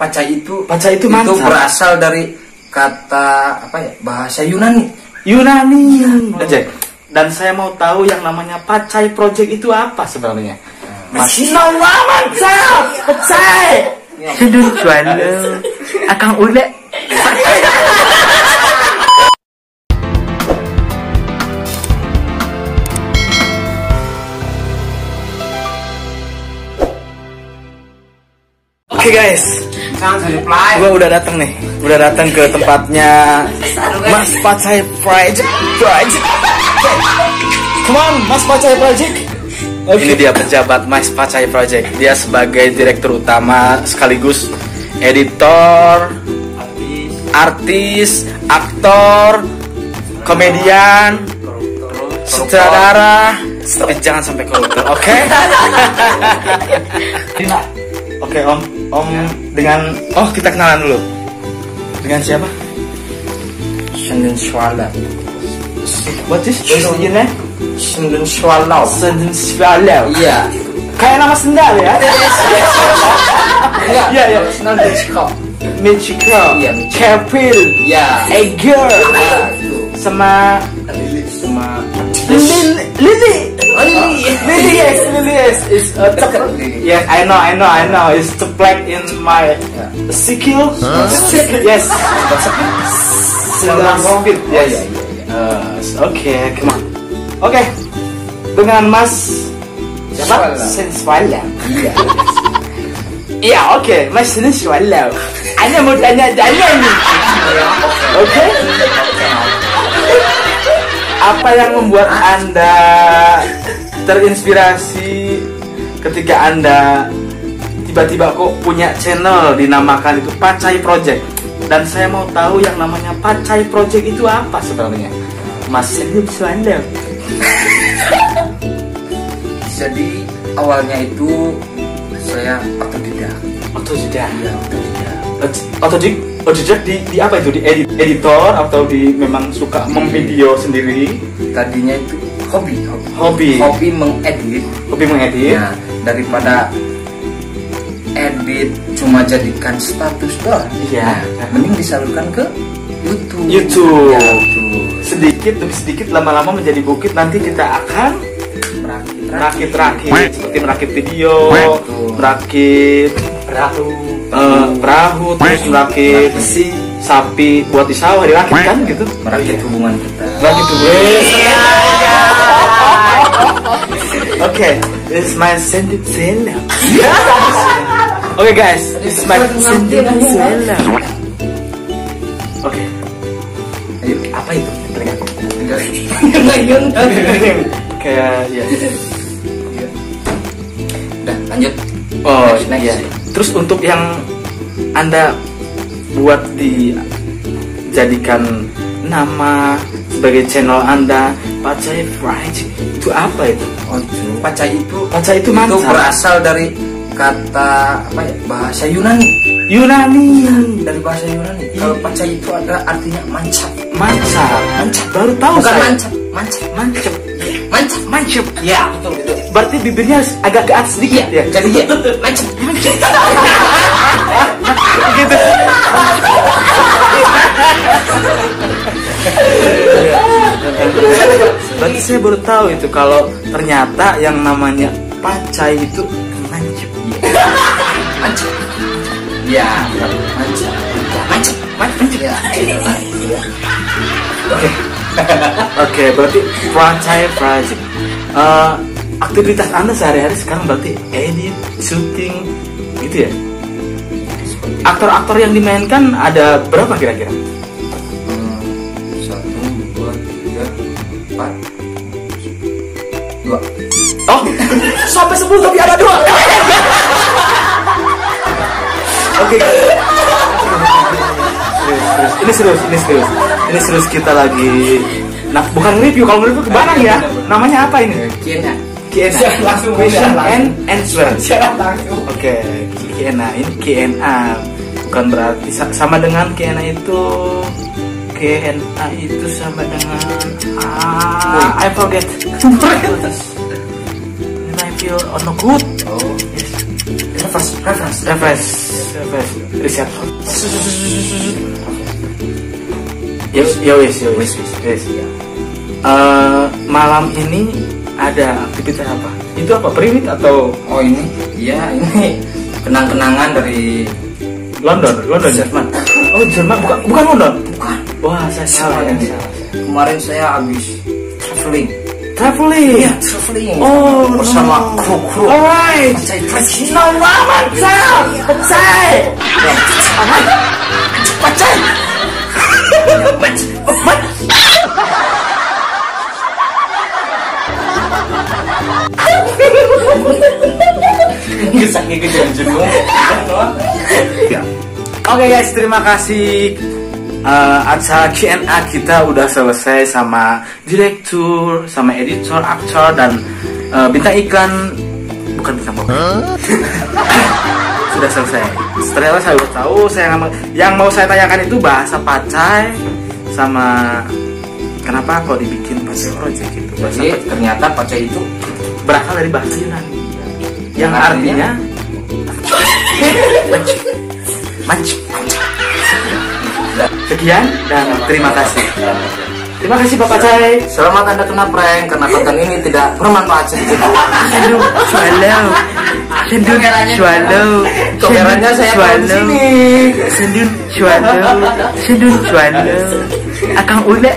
Paca itu mantap. Itu berasal dari kata apa ya? Bahasa Yunani. Dan saya mau tahu yang namanya Pacai Project itu apa sebenarnya? Masih mantap. Pacai. Sedun jual akang ulek. Oke guys, gua udah datang nih, ke tempatnya Mas Pacai Project. Come on, Mas Pacai Project. Ini dia pejabat Mas Pacai Project. Dia sebagai direktur utama sekaligus editor, artis, aktor, komedian, sutradara, tapi jangan sampai koruptor, oke? Oke, Om dengan kita kenalan dulu. Dengan siapa? Senden Swala. What is your name? Senden Swala. Senden Swala. Iya. Kayak nama sendal ya? Iya. Senang Mexico. Mexico. Iya. Kevin. Iya. Eger. Itu. Sama Lily. Lily, yes. It's yes, I know. It's ceplek in my sikil. Yes. Speed. Yes. Oke, come on. Oke. Dengan Mas siapa? Senswala. Iya. Iya, oke. Mas Senswala. Anda mau tanya-tanya nih. Oke. Apa yang membuat Anda terinspirasi ketika Anda tiba-tiba kok punya channel dinamakan itu Pacai Project? Dan saya mau tahu yang namanya Pacai Project itu apa sebenarnya? Mas Senswala. Jadi awalnya itu saya otodidak. Otodidak di apa itu? Di editor atau di memang suka memvideo sendiri? Tadinya itu Hobi mengedit. Nah, daripada edit cuma jadikan status doang. Iya. Mending disalurkan ke YouTube. Ya, sedikit demi sedikit lama-lama menjadi bukit. Nanti kita akan merakit seperti merakit video, merakit perahu, terus merakit sapi buat di sawah dirakit kan gitu. Merakit hubungan kita. Oke, this is my sentence. Oke guys, this is my sentence. Oke. Ayo, Apa itu? Kayak ya. Udah, lanjut. Oh, Next. iya. Terus untuk yang Anda buat dijadikan nama sebagai channel Anda Pacai Project itu apa itu? Pacai itu mantap. berasal dari kata apa ya? Bahasa Yunani. Dari bahasa Yunani. Kalau Pacai itu ada artinya mancap. Baru tahu Bukan saya. Mancap. Ya, betul. Berarti bibirnya agak ke atas sedikit ya. Jadi ya, mancap. Gitu. Berarti saya baru tahu itu kalau ternyata yang namanya Pacai itu mancap. Ya, mancap. Ya. Oke, berarti Pacai Project. Aktivitas Anda sehari-hari sekarang berarti edit, syuting, gitu ya? Aktor-aktor yang dimainkan ada berapa kira-kira? 1, 2, 3, 4, 2. Oh, sampai 10 tapi ada 2. Oke. Ini serius kita lagi. Nah, bukan review, kalau review kebarang ya. Namanya apa ini? Q&A. Langsung question and answer. Oke, Q&A. Ini Q&A. Bukan berarti sama dengan Q&A itu. Q&A itu sama dengan I forget. I feel on the good. Oh, refresh reset. Wis. Malam ini ada aktivitas apa? Itu apa? Priwit atau? Oh ini, iya ini kenang-kenangan dari London, Jerman. Oh Jerman, bukan London. bukan. Wah, saya salah. Kemarin saya habis traveling. Traveling. Oh, bersama kru. Alright. Oke guys, terima kasih. Acara Q&A kita udah selesai sama direktur, sama editor, aktor, dan bintang iklan. Bukan bintang pokoknya. Sudah selesai. Setelah saya udah tahu, yang mau saya tanyakan itu bahasa Pacai sama kenapa kok dibikin Pacai Project itu. Jadi ternyata Pacai itu berasal dari bahasa Yunani yang artinya mancing. Sekian dan terima kasih. Terima kasih Pak Pacai. Selamat Anda kena prank karena konten ini tidak bermanfaat sedikit. Kameranya saya taruh di sini. Sendun swallow. Akang ulek.